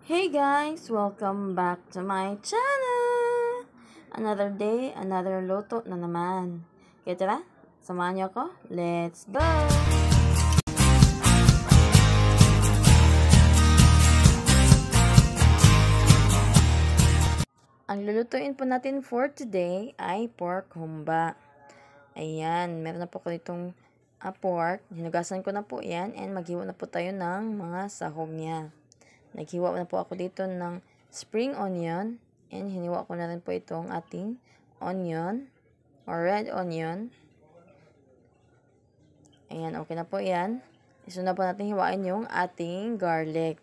Hey guys! Welcome back to my channel! Another day, another luto na naman. Kaya tara, samahan niyo ako. Let's go! Ang lulutuin po natin for today ay pork humba. Ayan, meron na po ko itong pork. Hinugasan ko na po yan and maghiwa na po tayo ng mga sahog niya. Naghiwa na po ako dito ng spring onion and hiniwa ko na rin po itong ating onion or red onion. Ayan, okay na po yan. Isunod na po natin hiwain yung ating garlic.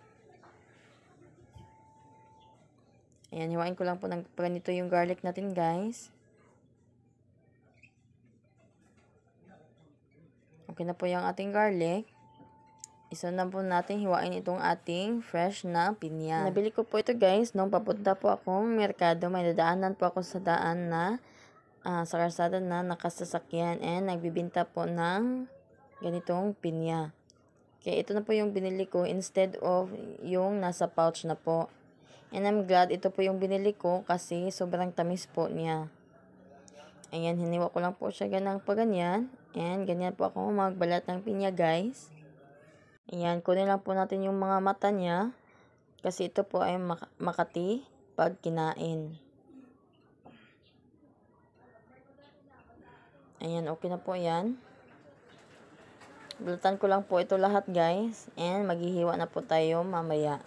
Ayan, hiwain ko lang po ng ganito yung garlic natin, guys. Okay na po yung ating garlic. Isa na po natin hiwain itong ating fresh na pinya. Nabili ko po ito, guys, nung papunta po akong merkado. May dadaanan po ako sa daan na sa kalsada na nakasasakyan and nagbibinta po ng ganitong pinya. Kaya ito na po yung binili ko instead of yung nasa pouch na po. And I'm glad ito po yung binili ko kasi sobrang tamis po niya. Ayan, hiniwa ko lang po siya ganang pa ganyan. And ganyan po ako magbalat ng pinya, guys. Ayan, kunin lang po natin yung mga mata niya. Kasi ito po ay makati pag kinain. Ayan, okay na po yan. Balatan ko lang po ito lahat, guys. And maghihiwa na po tayo mamaya.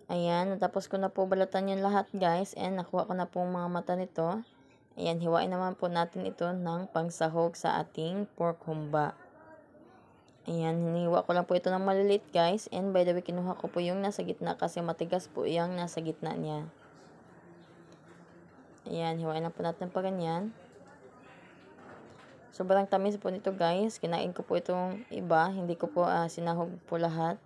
Ayan, natapos ko na po balatan yung lahat, guys. And nakuha ko na po mga mata nito. Ayan, hiwain naman po natin ito ng pangsahog sa ating pork humba. Ayan, hiniwa ko lang po ito ng malilit, guys. And by the way, kinuha ko po yung nasa gitna kasi matigas po yung nasa gitna niya. Ayan, hiwain lang po natin pa ganyan. Sobrang tamis po nito, guys. Kinain ko po itong iba. Hindi ko po sinahog po lahat.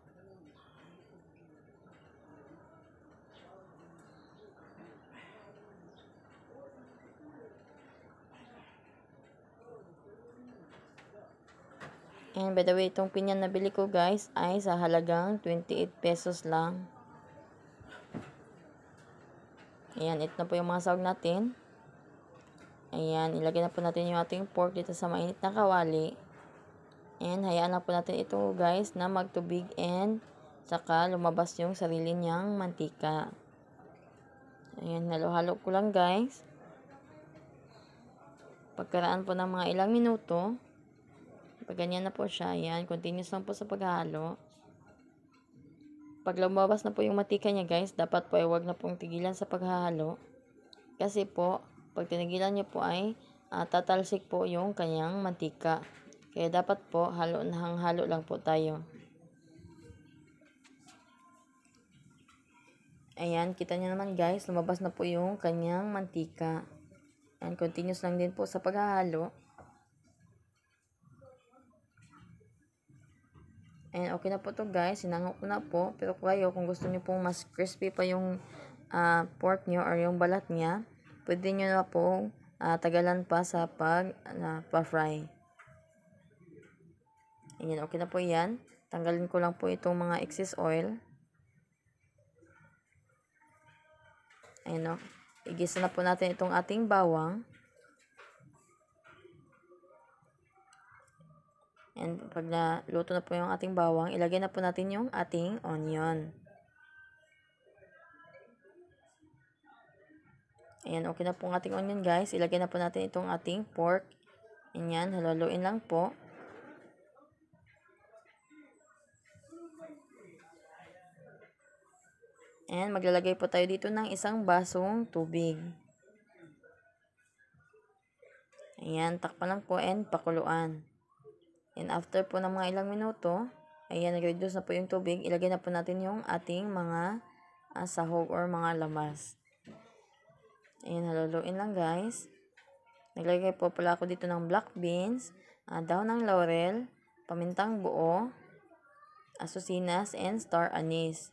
And by the way, itong pinya na bili ko, guys, ay sa halagang 28 pesos lang. Ayan, ito na po yung mga sahog natin. Ayan, ilagay na po natin yung ating pork dito sa mainit na kawali. And hayaan na po natin ito, guys, na magtubig and saka lumabas yung sarili niyang mantika. Ayan, halo-halo ko lang, guys. Pagkaraan po ng mga ilang minuto, pag ganyan na po siya, ayan, continuous lang po sa paghalo. Pag lumabas na po yung mantika niya, guys, dapat po ay huwag na pong tigilan sa paghahalo. Kasi po, pag tinigilan niyo po ay tatalsik po yung kanyang mantika. Kaya dapat po, halo lang po tayo. Ayan, kita niyo naman, guys, lumabas na po yung kanyang mantika. And continuous lang din po sa paghahalo. And okay na po to, guys. Sinangok ko na po. Pero kayo, kung gusto niyo pong mas crispy pa yung pork nyo or yung balat niya, pwede nyo na po tagalan pa sa pa-fry. Ayan, okay na po yan. Tanggalin ko lang po itong mga excess oil. Ayan o. Igisa na po natin itong ating bawang. And pag naluto na po yung ating bawang, ilagay na po natin yung ating onion. Ayan, okay na po ang ating onion, guys. Ilagay na po natin itong ating pork. Ayan, haluin lang po. And maglalagay po tayo dito ng isang basong tubig. Ayan, takpan lang po and pakuluan. And after po ng mga ilang minuto, ayan, nag-reduce na po yung tubig. Ilagay na po natin yung ating mga sahog or mga lamas. Ayan, haluin lang, guys. Naglagay po pala ako dito ng black beans, dahon ng laurel, pamintang buo, asusinas, and star anise.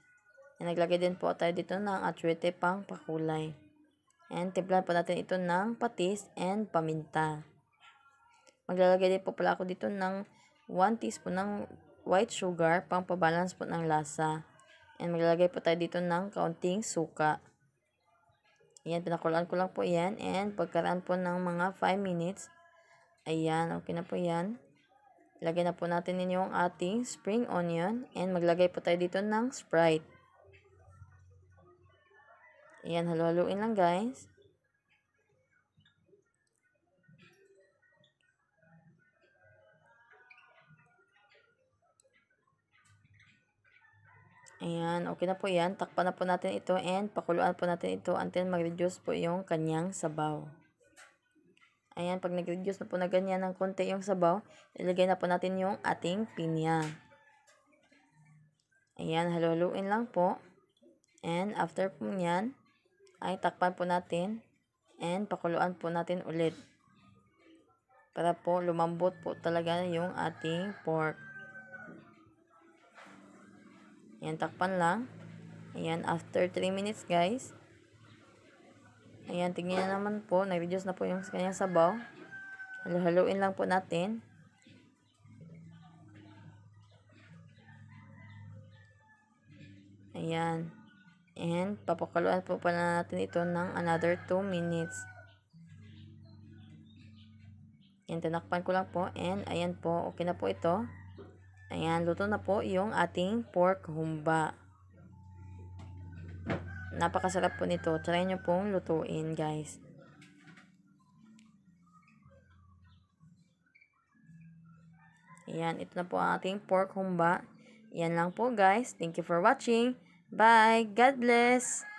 And naglagay din po tayo dito ng atsuete pang pakulay. And timplan po natin ito ng patis and paminta. Maglalagay din po pala ako dito ng 1 teaspoon ng white sugar pang pabalance po ng lasa. And maglalagay po tayo dito ng kaunting suka. Ayan, pinakuluan ko lang po yan. And pagkaraan po ng mga 5 minutes, ayan, okay na po yan. Lagay na po natin yung ating spring onion. And maglagay po tayo dito ng Sprite. Ayan, halo-haluin lang guys. Ayan, okay na po yan. Takpan na po natin ito and pakuluan po natin ito until mag-reduce po yung kanyang sabaw. Ayan, pag nag-reduce na po na ganyan ng konti yung sabaw, ilagay na po natin yung ating pinya. Ayan, halo-haluin lang po. And after po yan, ay takpan po natin and pakuluan po natin ulit. Para po lumambot po talaga yung ating pork. Ayan, takpan lang. Ayan, after 3 minutes guys. Ayan, tingnan naman po. Nag-reduce na po yung kanyang sabaw. Halo-haluin lang po natin. Ayan. And papakuluan po pala natin ito ng another 2 minutes. Ayan, tinakpan ko lang po. And ayan po, okay na po ito. Ayan, luto na po yung ating pork humba. Napakasarap po nito. Try nyo pong lutuin, guys. Ayan, ito na po ang ating pork humba. Ayan lang po, guys. Thank you for watching. Bye. God bless.